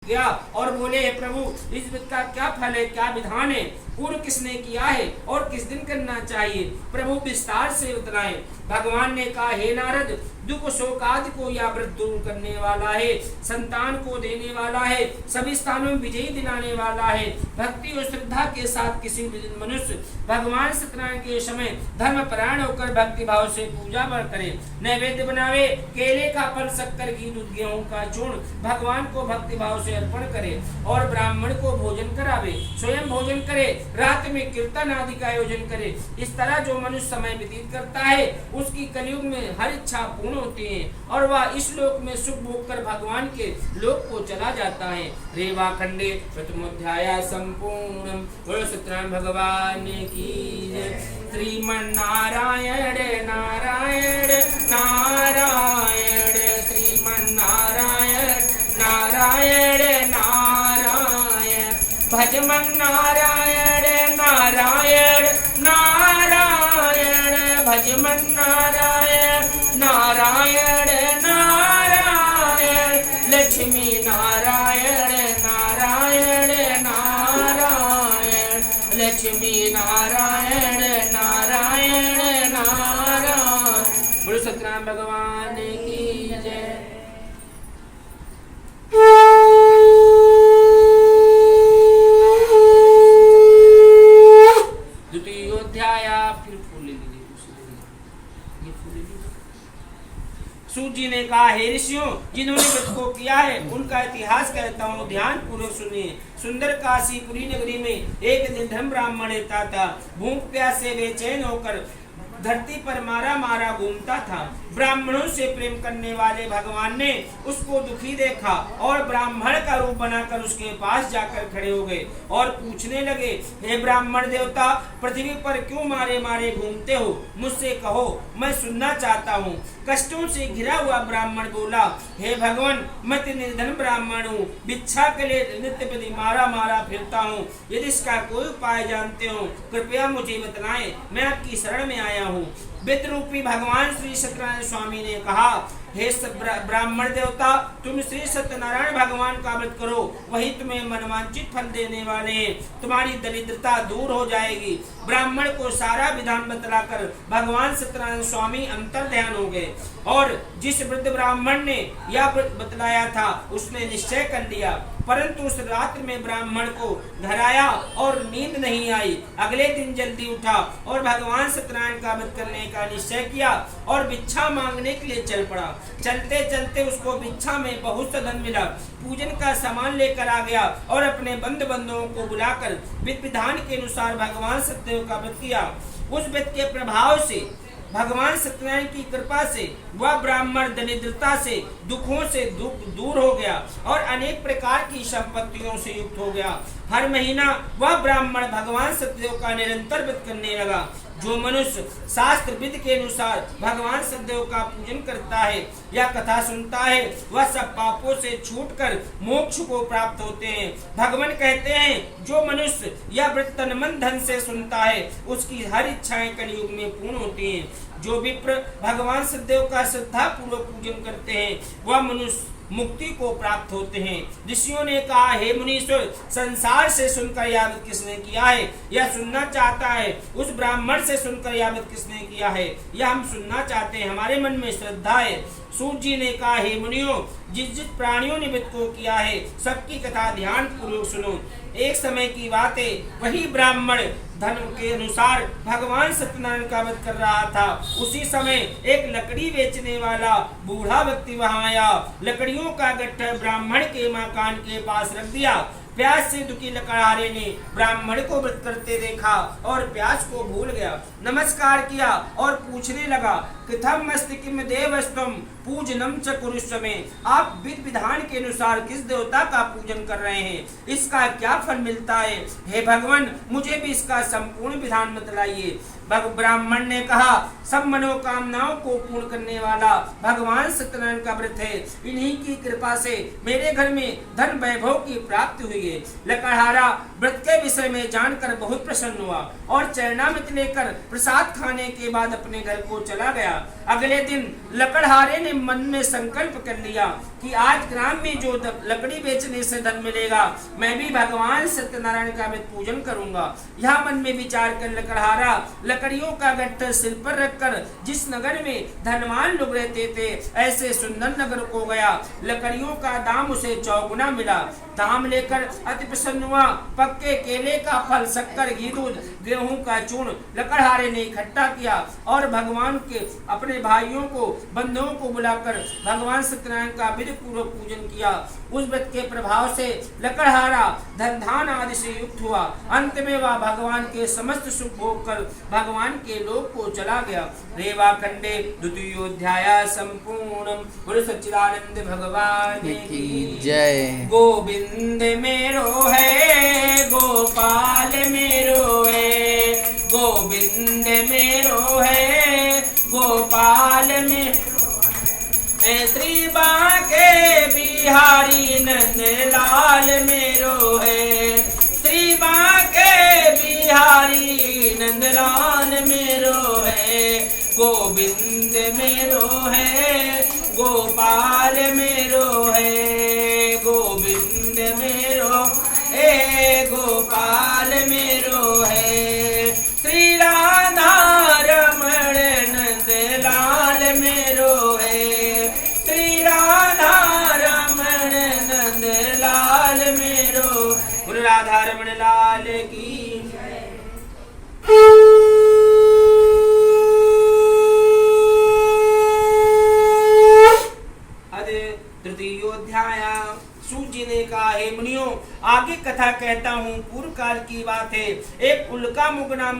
गया और बोले, हे प्रभु, इस व्रत का क्या फल है, क्या विधान है, पूर्व किसने किया है और किस दिन करना चाहिए, प्रभु विस्तार से बतलाएं। भगवान ने कहा, हे नारद, दुख शोक आदि को यह व्रत दूर करने वाला है, संतान को देने वाला है, सभी स्थानों में विजयी दिलाने वाला है। भक्ति और श्रद्धा के साथ किसी भी मनुष्य भगवान सत्यनारायण के समय धर्म परायण होकर भक्ति भाव से पूजा करे, नैवेद्य बनावे, केले का फल, शक्कर, घी, दूध, गेहूं का चूर्ण भगवान को भक्ति भाव से अर्पण करे और ब्राह्मण को भोजन करावे, स्वयं भोजन करे, रात में कीर्तन आदि का आयोजन करे। इस तरह जो मनुष्य समय व्यतीत करता है उसकी कलयुग में हर इच्छा पूर्ण होती है और वह इस लोक में सुख भोग कर भगवान के लोक को चला जाता है। रेवा खंडे प्रथमोध्याय संपूर्ण। बोलो सत्यनारायण भगवान की जय। श्रीमन्नारायण नारायण नारायण, श्रीमन्नारायण नारायण नारायण, भजमन नारायण नारायण नारायण, भजमन नारायण नारायण नारायण, लक्ष्मी नारायण नारायण नारायण, लक्ष्मी नारायण नारायण नारायण। बोलो सत्यनारायण भगवान की जय। सूत जी ने कहा, हे ऋषियों, जिन्होंने व्रत को किया है उनका इतिहास कहता हूँ, ध्यान पूर्वक सुनिए। सुंदर काशीपुरी नगरी में एक दिन धर्म ब्राह्मण रहता था। भूख प्यास से बेचैन होकर धरती पर मारा मारा घूमता था। ब्राह्मणों से प्रेम करने वाले भगवान ने उसको दुखी देखा और ब्राह्मण का रूप बनाकर उसके पास जाकर खड़े हो गए और पूछने लगे, हे ब्राह्मण देवता, पृथ्वी पर क्यों मारे मारे घूमते हो, मुझसे कहो, मैं सुनना चाहता हूँ। कष्टों से घिरा हुआ ब्राह्मण बोला, हे भगवान, मैं निर्धन ब्राह्मण हूँ, भिक्षा के लिए नित्य प्रति मारा मारा फिरता हूँ। यदि इसका कोई उपाय जानते हो कृपया मुझे बतलाएं, मैं आपकी शरण में आया हूँ। वित्त रूपी भगवान श्री सत्यनारायण स्वामी ने कहा, हे ब्राह्मण देवता, तुम श्री सत्यनारायण भगवान का व्रत करो, वही तुम्हें मनवांचित फल देने वाले हैं। तुम्हारी दरिद्रता दूर हो जाएगी। ब्राह्मण को सारा विधान बतलाकर भगवान सत्यनारायण स्वामी अंतर ध्यान हो गए और जिस वृद्ध ब्राह्मण ने यह व्रत बतलाया था उसने निश्चय कर लिया, परंतु उस रात्रि में ब्राह्मण को घर आया और नींद नहीं आई। अगले दिन जल्दी उठा और भगवान सत्यनारायण का व्रत करने का निश्चय किया और भिक्षा मांगने के लिए चल पड़ा। चलते चलते उसको भिक्षा में बहुत सा धन मिला। पूजन का सामान लेकर आ गया और अपने बंधु बांधवों को बुलाकर विधि विधान के अनुसार भगवान सत्यदेव का व्रत किया। उस व्रत के प्रभाव से, भगवान सत्यनारायण की कृपा से वह ब्राह्मण दरिद्रता से, दुखों से दूर हो गया और अनेक प्रकार की संपत्तियों से युक्त हो गया। हर महीना वह ब्राह्मण भगवान सत्यदेव का निरंतर व्रत करने लगा। जो मनुष्य शास्त्र विधि के अनुसार भगवान सत्यदेव का पूजन करता है या कथा सुनता है वह सब पापों से छूटकर मोक्ष को प्राप्त होते हैं। भगवान कहते हैं, जो मनुष्य यह व्रत तन मन धन से सुनता है उसकी हर इच्छाएं कलयुग में पूर्ण होती हैं। जो विप्र भगवान सत्यदेव का श्रद्धा पूर्वक पूजन करते हैं वह मनुष्य मुक्ति को प्राप्त होते हैं। ऋषियों ने कहा, हे मुनीश्वर, संसार से सुनकर यह व्रत किसने किया है, यह सुनना चाहता है। उस ब्राह्मण से सुनकर यह व्रत किसने किया है, यह हम सुनना चाहते हैं, हमारे मन में श्रद्धा है। सूत जी ने कहा, हे मुनियों, जिस जिस प्राणियों ने व्रत को किया है सबकी कथा ध्यान पूर्वक सुनो। एक समय की बात है, वही ब्राह्मण धर्म के अनुसार भगवान सत्यनारायण का व्रत कर रहा था। उसी समय एक लकड़ी बेचने वाला बूढ़ा व्यक्ति वहां आया। लकड़ियों का गट्ठा ब्राह्मण के मकान के पास रख दिया। प्यास से दुखी लकड़हारे ने ब्राह्मण को व्रत करते देखा और प्यास को भूल गया। नमस्कार किया और पूछने लगा, कथम अस्ति किम देवस्तम पूजनम च कुरुष्वमे। आप विधि विधान के अनुसार किस देवता का पूजन कर रहे हैं, इसका क्या फल मिलता है। हे भगवान, मुझे भी इसका संपूर्ण विधान बतलाइए। ब्राह्मण ने कहा, सब मनोकामनाओं को पूर्ण करने वाला भगवान सत्यनारायण का व्रत है। इन्हीं की कृपा से मेरे घर में धन वैभव की प्राप्ति हुई है। लकड़हारा व्रत के विषय में जानकर बहुत प्रसन्न हुआ और चरणामृत लेकर प्रसाद खाने के बाद अपने घर को चला गया। अगले दिन लकड़हारे ने मन में संकल्प कर लिया कि आज ग्राम में जो लकड़ी बेचने से धन मिलेगा, मैं भी भगवान सत्यनारायण का व्रत पूजन करूंगा। यह मन में विचार कर लकड़हारा लकड़ियों का गट्ठर सिर पर रखकर जिस नगर में धनवान लोग रहते थे, ऐसे सुंदर नगर को गया। लकड़ियों का दाम उसे 4 गुना मिला। दाम लेकर अति प्रसन्न हुआ। पक्के केले का फल, शक्कर, घी, दूध, गेहूं का चूर्ण लकड़हारे ने इकट्ठा किया और भगवान के अपने भाइयों को, बंधुओं को बुलाकर भगवान सत्यनारायण का विधि पूर्वक पूजन किया। उस व्रत के प्रभाव से लकड़हारा धन धान आदि से युक्त हुआ। अंत में वह भगवान के समस्त सुख भोग कर भगवान के लोक को चला गया। रेवा खंडे द्वितीयोध्याय संपूर्ण। बोलो सच्चिदानंद भगवान की जय। गोविंद मेरो है, गोपाल मेरो है, गोविंद मेरो है, गोपाल मेरो श्री बांके बिहारी नंद लाल मेरो है, श्री बांके बिहारी नंद लाल मेरो है। गोविंद मेरो है, गोपाल मेरो है, गोविंद मेरो है, गोपाल मेरो है। श्री राधा रमण नंद लाल मेरो है, श्री राधा रमण नंद लाल मेरो। गुरु राधा रमण लाल की तृतीयोध्याय। सूत जी ने कहा, हे मुनियों, आगे कथा कहता हूँ। पूर्व काल की बात है। एक उल्का मुग नाम